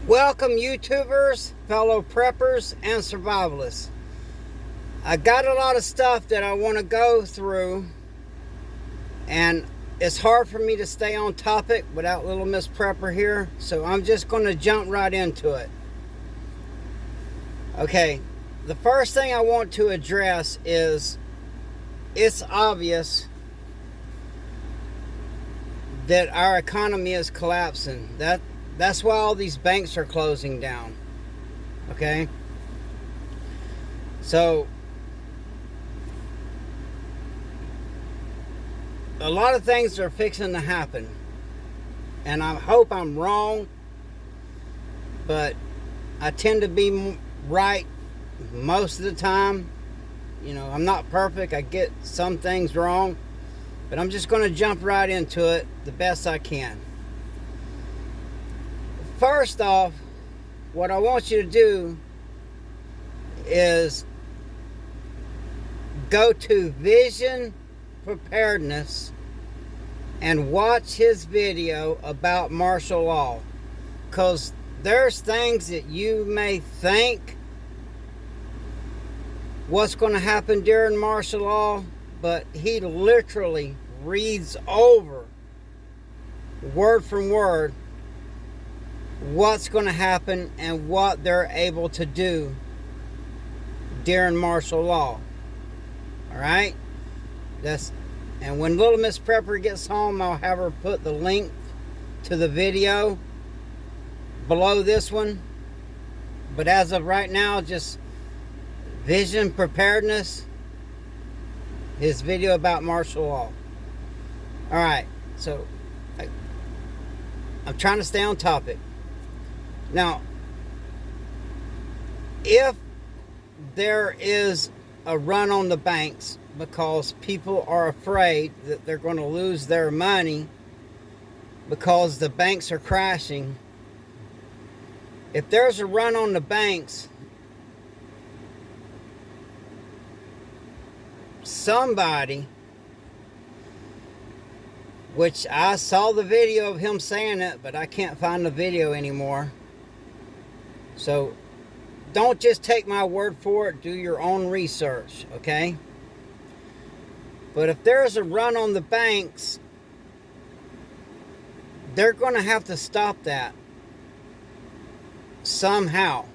Welcome, YouTubers, fellow preppers, and survivalists. I got a lot of stuff that I want to go through, and it's hard for me to stay on topic without Little Miss Prepper here, so I'm just going to jump right into it. Okay, the first thing I want to address is it's obvious that our economy is collapsing. That's why all these banks are closing down. Okay? So a lot of things are fixing to happen. And I hope I'm wrong, but I tend to be right most of the time. You know, I'm not perfect. I get some things wrong, but I'm just going to jump right into it the best I can. First off, what I want you to do is go to Vision Preparedness and watch his video about martial law, because there's things that you may think what's going to happen during martial law, but he literally reads over word from word what's going to happen and what they're able to do during martial law. All right? And when Little Miss Prepper gets home, I'll have her put the link to the video below this one. But as of right now, just Vision Preparedness, his video about martial law. All right, so I'm trying to stay on topic. Now, if there is a run on the banks because people are afraid that they're going to lose their money because the banks are crashing, if there's a run on the banks, somebody, which I saw the video of him saying it, but I can't find the video anymore. So don't just take my word for it. Do your own research, okay? But if there's a run on the banks, they're going to have to stop that somehow.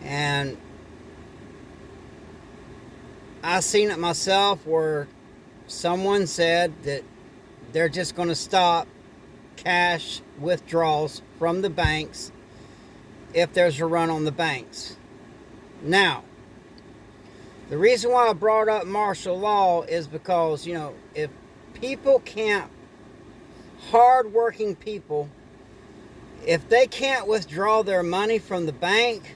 And I seen it myself where someone said that they're just going to stop cash withdrawals from the banks if there's a run on the banks. Now, the reason why I brought up martial law is because, you know, if people can't, hard-working people, if they can't withdraw their money from the bank,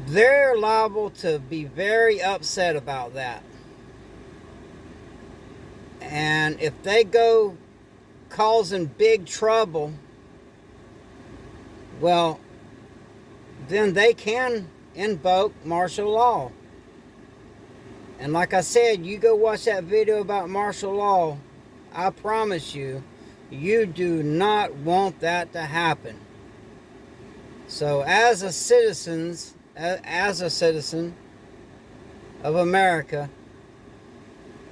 they're liable to be very upset about that. And if they go causing big trouble, well, then they can invoke martial law. And like I said, you go watch that video about martial law, I promise you, you do not want that to happen. So as a citizen of America,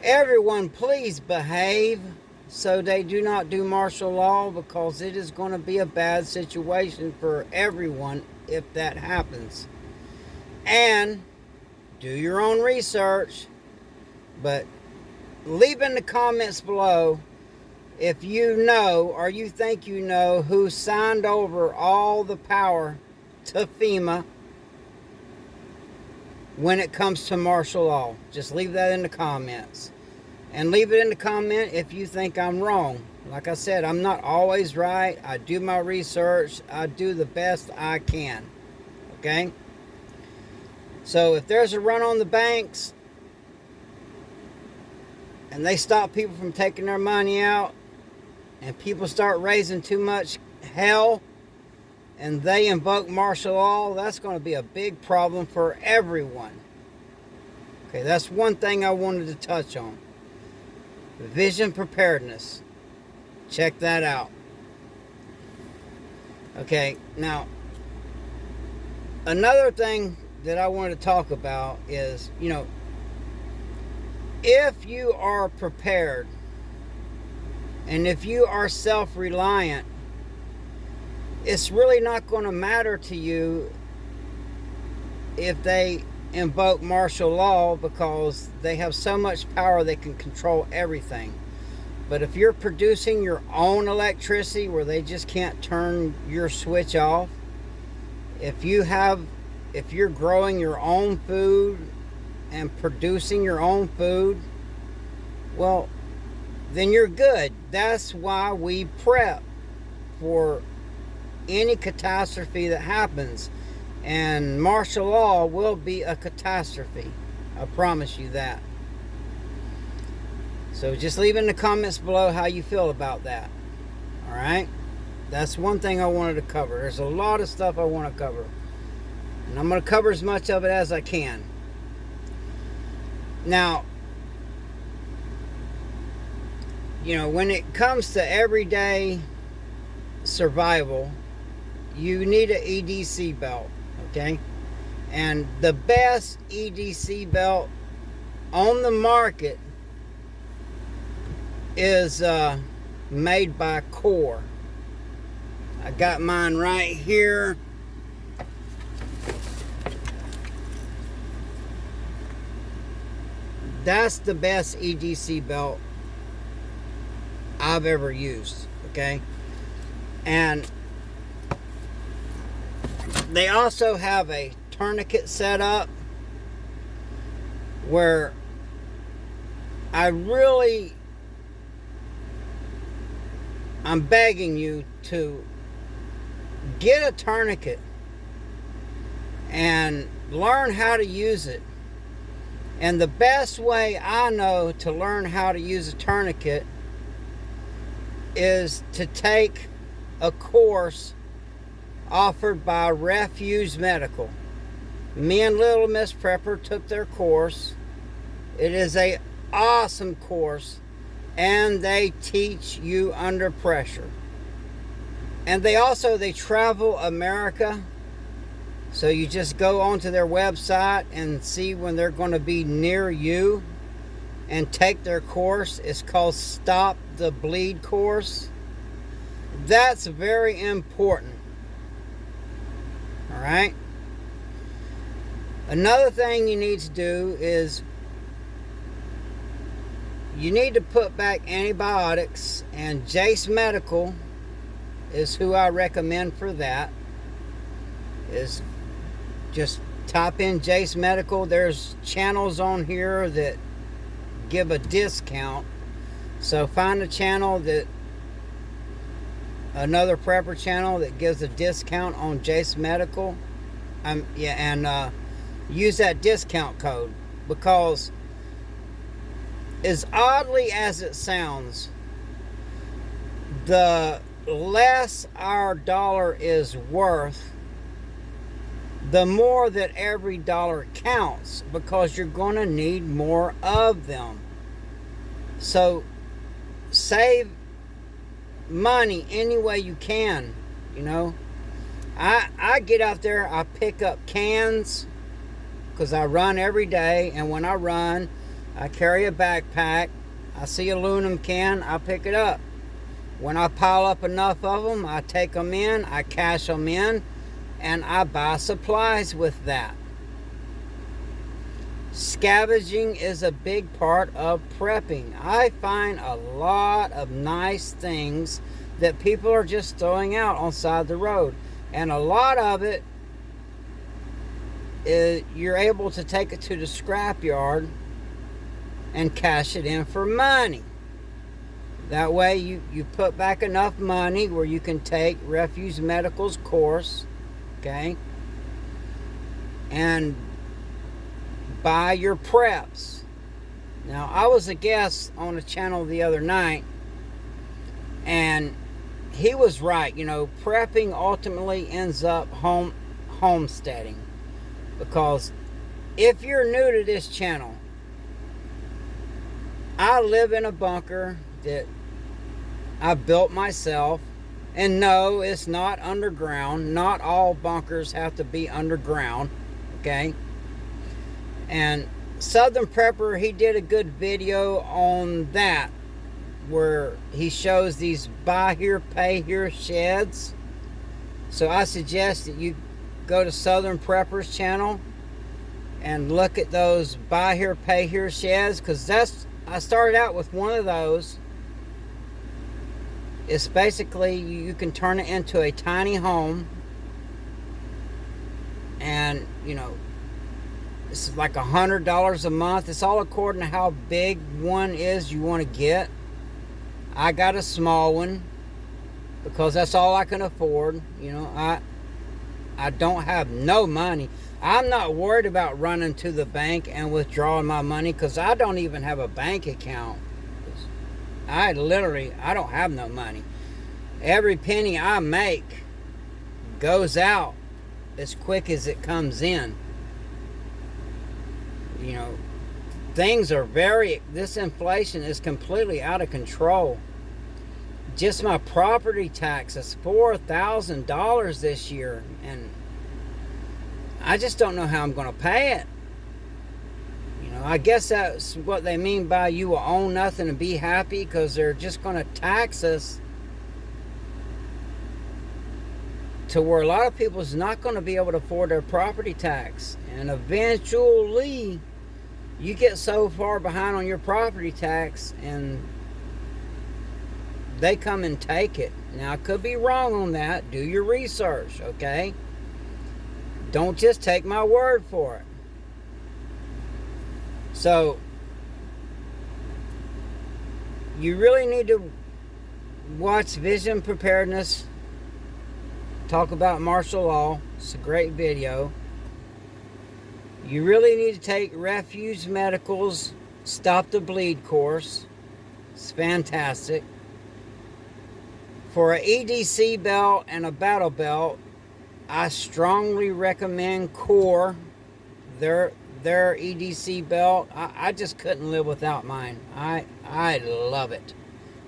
everyone please behave so they do not do martial law, because it is going to be a bad situation for everyone if that happens. And do your own research, but leave in the comments below if you know or you think you know who signed over all the power to FEMA when it comes to martial law. Just leave that in the comments. And leave it in the comment if you think I'm wrong. Like I said, I'm not always right. I do my research. I do the best I can. Okay? So if there's a run on the banks and they stop people from taking their money out and people start raising too much hell and they invoke martial law, that's going to be a big problem for everyone. Okay, that's one thing I wanted to touch on. Vision Preparedness. Check that out. Okay, now another thing that I want to talk about is, if you are prepared and if you are self-reliant, it's really not going to matter to you if they invoke martial law, because they have so much power they can control everything. But if you're producing your own electricity where they just can't turn your switch off, if you're growing your own food and producing your own food, well, then you're good. That's why we prep for any catastrophe that happens. And martial law will be a catastrophe. I promise you that. So just leave in the comments below how you feel about that. Alright? That's one thing I wanted to cover. There's a lot of stuff I want to cover. And I'm going to cover as much of it as I can. Now, when it comes to everyday survival, you need an EDC belt. Okay? And the best EDC belt on the market is made by Core. I got mine right here. That's the best EDC belt I've ever used. Okay? And they also have a tourniquet set up where I'm begging you to get a tourniquet and learn how to use it. And the best way I know to learn how to use a tourniquet is to take a course offered by Refuge Medical. Me and Little Miss Prepper took their course. It is an awesome course, and they teach you under pressure. And they travel America, so you just go onto their website and see when they're going to be near you and take their course. It's called Stop the Bleed course. That's very important. Alright? Another thing you need to do is you need to put back antibiotics, and Jace Medical is who I recommend for that. Is just type in Jace Medical. There's channels on here that give a discount. So find a channel another prepper channel that gives a discount on Jace Medical. Use that discount code, because as oddly as it sounds, the less our dollar is worth, the more that every dollar counts, because you're going to need more of them. So save money any way you can. I get out there, I pick up cans, because I run every day, and when I run, I carry a backpack. I see a aluminum can, I pick it up. When I pile up enough of them, I take them in, I cash them in, and I buy supplies with that. Scavenging is a big part of prepping. I find a lot of nice things that people are just throwing out on the side of the road. And a lot of it is you're able to take it to the scrapyard and cash it in for money. That way you put back enough money where you can take Refuge Medical's course, okay, and buy your preps. Now, I was a guest on a channel the other night, and he was right. Prepping ultimately ends up homesteading. Because if you're new to this channel, I live in a bunker that I built myself. And no, it's not underground. Not all bunkers have to be underground. Okay? And Southern Prepper, he did a good video on that, where he shows these buy here, pay here sheds. So I suggest that you go to Southern Prepper's channel and look at those buy here, pay here sheds, because I started out with one of those. It's basically, you can turn it into a tiny home, and it's like $100 a month. It's all according to how big one is you want to get. I got a small one because that's all I can afford. I don't have no money. I'm not worried about running to the bank and withdrawing my money, because I don't even have a bank account. I don't have no money. Every penny I make goes out as quick as it comes in. This inflation is completely out of control. Just my property tax is $4,000 this year, and I just don't know how I'm going to pay it. I guess that's what they mean by you will own nothing and be happy, because they're just going to tax us to where a lot of people is not going to be able to afford their property tax. And eventually, you get so far behind on your property tax and they come and take it. Now, I could be wrong on that. Do your research, okay? Don't just take my word for it. So, you really need to watch Vision Preparedness talk about martial law. It's a great video. You really need to take Refuge Medical's Stop the Bleed course. It's fantastic. For an EDC belt and a battle belt, I strongly recommend Core. Their EDC belt, I just couldn't live without mine. I love it.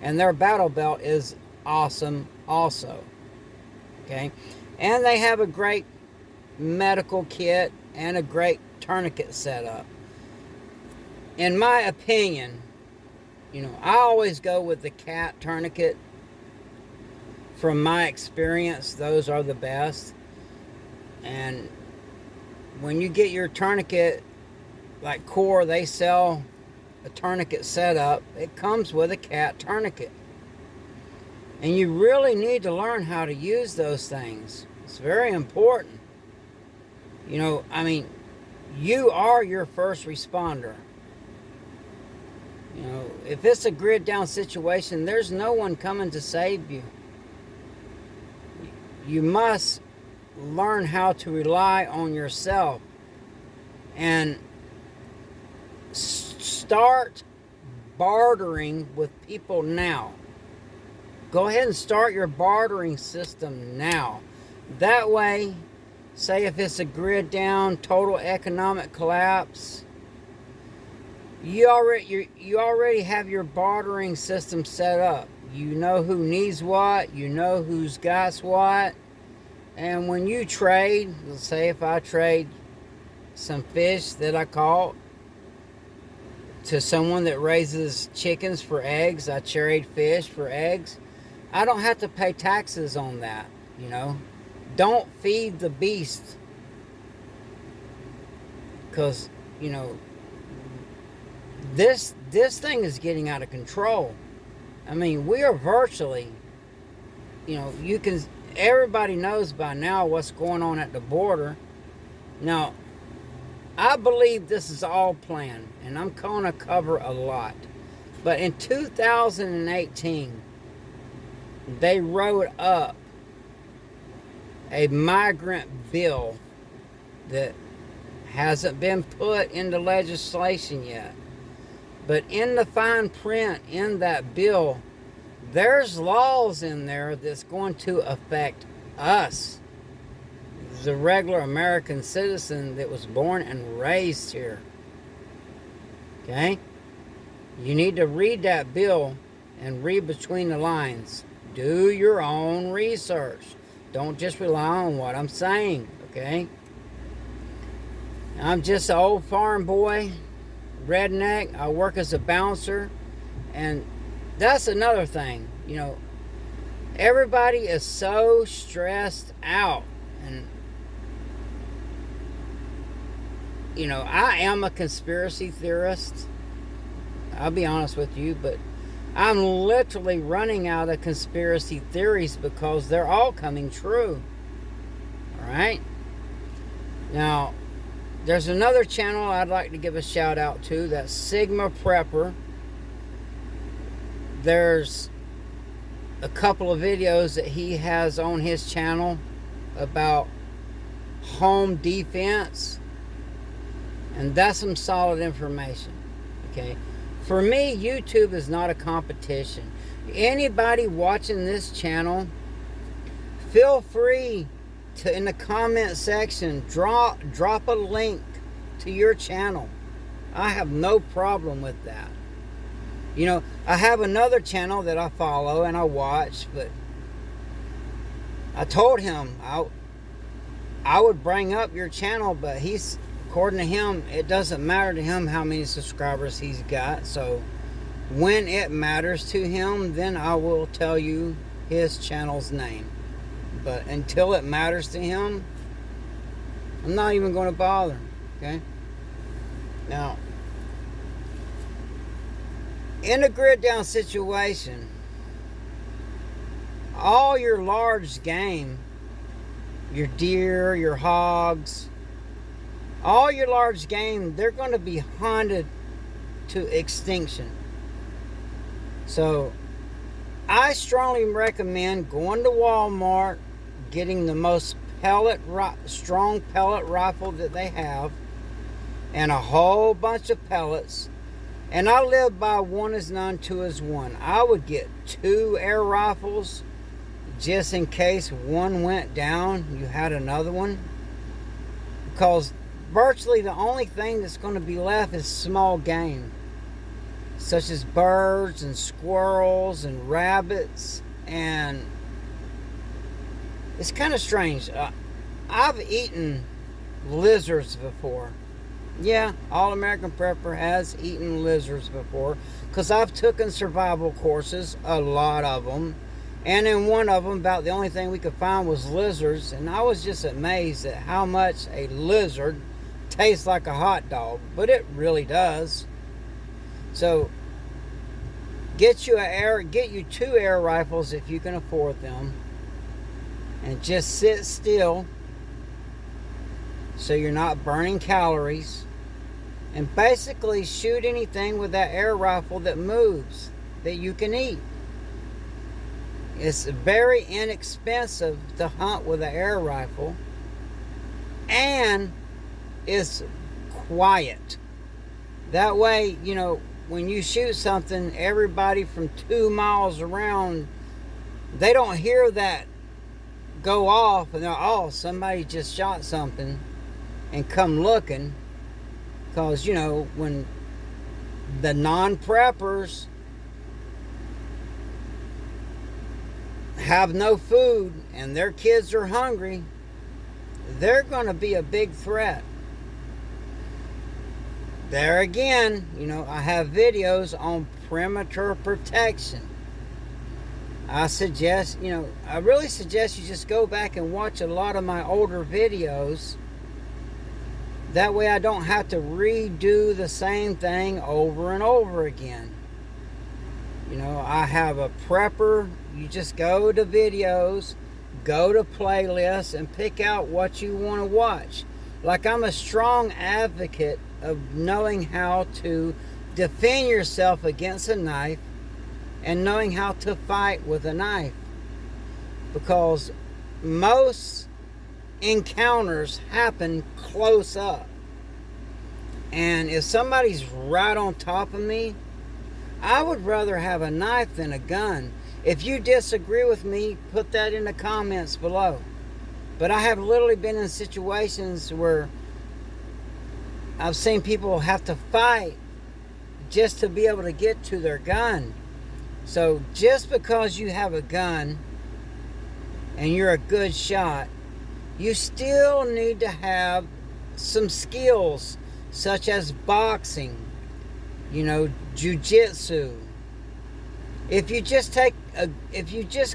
And their battle belt is awesome also. Okay? And they have a great medical kit and a great tourniquet setup. In my opinion, I always go with the cat tourniquet. From my experience, those are the best. And when you get your tourniquet, like Core, they sell a tourniquet setup. It comes with a cat tourniquet. And you really need to learn how to use those things. It's very important. You are your first responder. If it's a grid down situation, there's no one coming to save you. You must learn how to rely on yourself and start bartering with people now. Go ahead and start your bartering system now. That way, say if it's a grid down, total economic collapse, you already have your bartering system set up. You know who needs what, you know who's got what. And when you trade, let's say if I trade some fish that I caught to someone that raises chickens for eggs, I trade fish for eggs, I don't have to pay taxes on that, Don't feed the beast. Because, this thing is getting out of control. We are virtually, everybody knows by now what's going on at the border. Now, I believe this is all planned, and I'm going to cover a lot. But in 2018, they wrote up a migrant bill that hasn't been put into legislation yet. But in the fine print in that bill, there's laws in there that's going to affect us, the regular American citizen that was born and raised here. Okay? You need to read that bill and read between the lines. Do your own research. Don't just rely on what I'm saying, okay? I'm just an old farm boy, redneck. I work as a bouncer, and that's another thing. Everybody is so stressed out, and I am a conspiracy theorist. I'll be honest with you, but I'm literally running out of conspiracy theories because they're all coming true. All right? Now, there's another channel I'd like to give a shout out to. That's Sigma Prepper. There's a couple of videos that he has on his channel about home defense. And that's some solid information. Okay? For me, YouTube is not a competition. Anybody watching this channel, feel free to, in the comment section, drop a link to your channel. I have no problem with that. I have another channel that I follow and I watch, but I told him I would bring up your channel, but according to him, it doesn't matter to him how many subscribers he's got. So when it matters to him, then I will tell you his channel's name. But until it matters to him, I'm not even going to bother. Okay? Now, in a grid down situation, all your large game, your deer, your hogs, all your large game, they're going to be hunted to extinction. So I strongly recommend going to Walmart, getting the most strong pellet rifle that they have, and a whole bunch of pellets. And I live by 1 is none, 2 is 1. I would get 2 air rifles just in case one went down, you had another one. Because virtually the only thing that's going to be left is small game, such as birds and squirrels and rabbits. And it's kind of strange. I've eaten lizards before. Yeah, All American Prepper has eaten lizards before, because I've taken survival courses, a lot of them, and in one of them, about the only thing we could find was lizards, and I was just amazed at how much a lizard tastes like a hot dog, but it really does. So get you 2 air rifles if you can afford them, and just sit still so you're not burning calories, and basically shoot anything with that air rifle that moves that you can eat. It's very inexpensive to hunt with an air rifle, and it's quiet. That way, when you shoot something, everybody from 2 miles around, they don't hear that go off and they're, oh, somebody just shot something, and come looking. Because, when the non-preppers have no food and their kids are hungry, they're going to be a big threat. There again, I have videos on perimeter protection. I really suggest you just go back and watch a lot of my older videos. That way I don't have to redo the same thing over and over again. I have a prepper. You just go to videos, go to playlists, and pick out what you want to watch. Like, I'm a strong advocate of knowing how to defend yourself against a knife and knowing how to fight with a knife. Because most encounters happen close up. And if somebody's right on top of me, I would rather have a knife than a gun. If you disagree with me, put that in the comments below. But I have literally been in situations where I've seen people have to fight just to be able to get to their gun. So just because you have a gun and you're a good shot, you still need to have some skills such as boxing, jiu-jitsu. If you just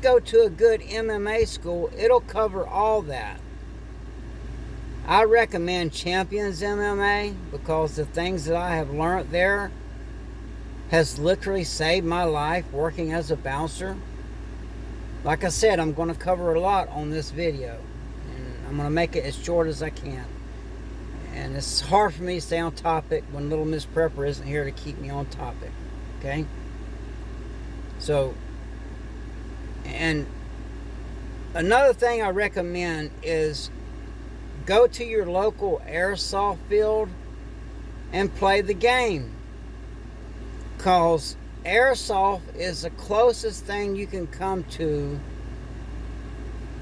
go to a good MMA school, it'll cover all that. I recommend Champions MMA because the things that I have learned there has literally saved my life working as a bouncer. Like I said, I'm going to cover a lot on this video, and I'm going to make it as short as I can. And it's hard for me to stay on topic when Little Miss Prepper isn't here to keep me on topic. Okay? So, and another thing I recommend is go to your local airsoft field and play the game. Because airsoft is the closest thing you can come to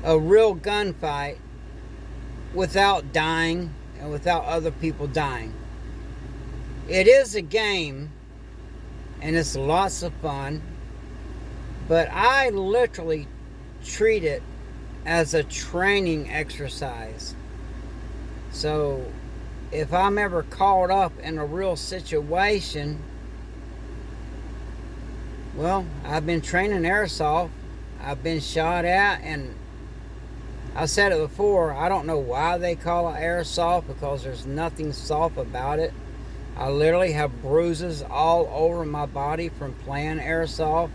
a real gunfight without dying and without other people dying. It is a game and it's lots of fun, but I literally treat it as a training exercise. So if I'm ever caught up in a real situation, well, I've been training airsoft, I've been shot at, and I said it before, I don't know why they call it airsoft, because there's nothing soft about it. I literally have bruises all over my body from playing airsoft.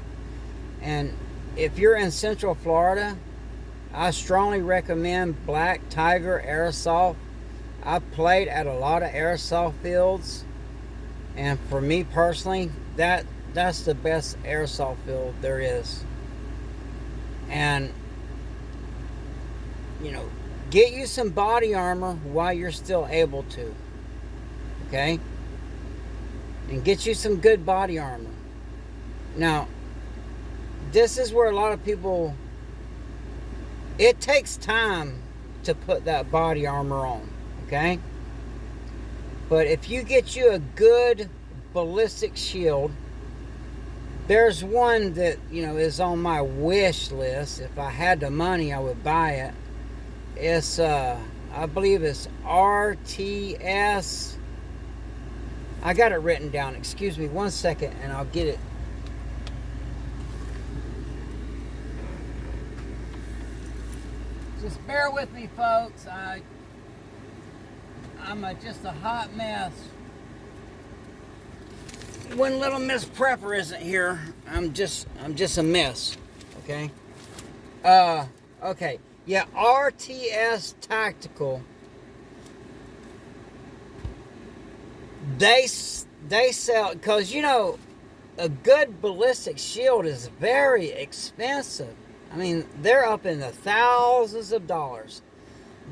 And if you're in Central Florida, I strongly recommend Black Tiger Airsoft. I've played at a lot of airsoft fields, and for me personally, that's the best airsoft field there is. And get you some body armor while you're still able to. Okay? And get you some good body armor. Now, this is where a lot of people, it takes time to put that body armor on. Okay? But if you get you a good ballistic shield, there's one that, is on my wish list. If I had the money, I would buy it. It's, I believe it's RTS. I got it written down. Excuse me 1 second and I'll get it. Just bear with me, folks. I'm just a hot mess. When Little Miss Prepper isn't here, I'm just a mess. Okay. Okay. Yeah, RTS Tactical. They sell, because a good ballistic shield is very expensive. I mean, they're up in the thousands of dollars.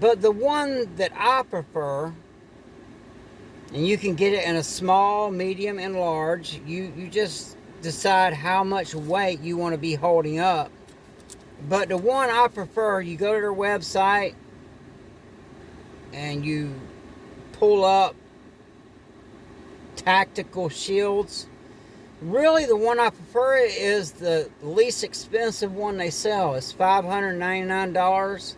But the one that I prefer, and you can get it in a small, medium, and large. You just decide how much weight you want to be holding up. But the one I prefer, you go to their website and you pull up tactical shields. Really, the one I prefer is the least expensive one they sell. It's $599.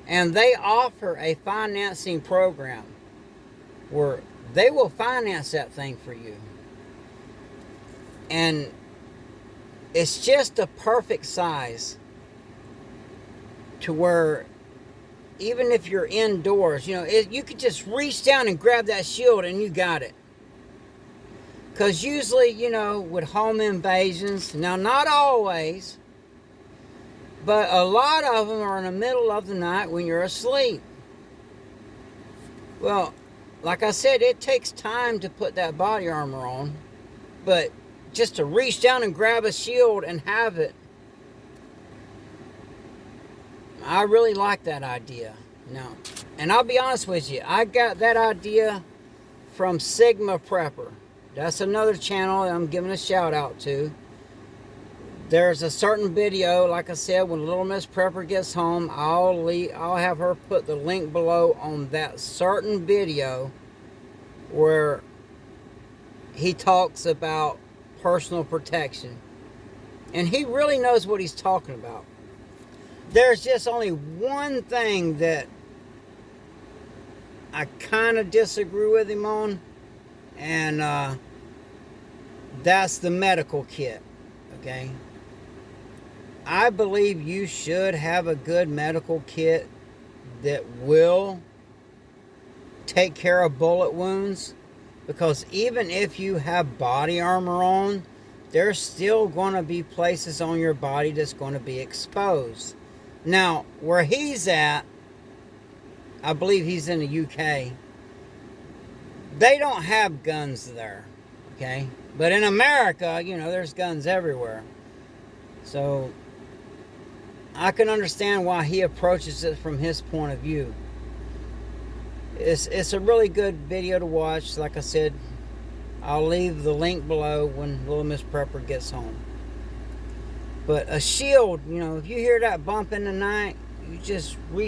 And they offer a financing program where they will finance that thing for you. And it's just a perfect size to where even if you're indoors, you could just reach down and grab that shield and you got it. Because usually, with home invasions, now not always, but a lot of them are in the middle of the night when you're asleep. Well, like I said, it takes time to put that body armor on, but just to reach down and grab a shield and have it, I really like that idea. Now, and I'll be honest with you, I got that idea from Sigma Prepper. That's another channel that I'm giving a shout out to. There's a certain video, like I said, when Little Miss Prepper gets home, I'll have her put the link below on that certain video where he talks about personal protection. And he really knows what he's talking about. There's just only one thing that I kind of disagree with him on, and that's the medical kit. Okay? I believe you should have a good medical kit that will take care of bullet wounds, because even if you have body armor on, there's still going to be places on your body that's going to be exposed. Now, where he's at, I believe he's in the UK, they don't have guns there, okay? But in America, you know, there's guns everywhere. So I can understand why he approaches it from his point of view. It's a really good video to watch. Like I said, I'll leave the link below when Little Miss Prepper gets home. But a shield, you know, if you hear that bump in the night, you just reach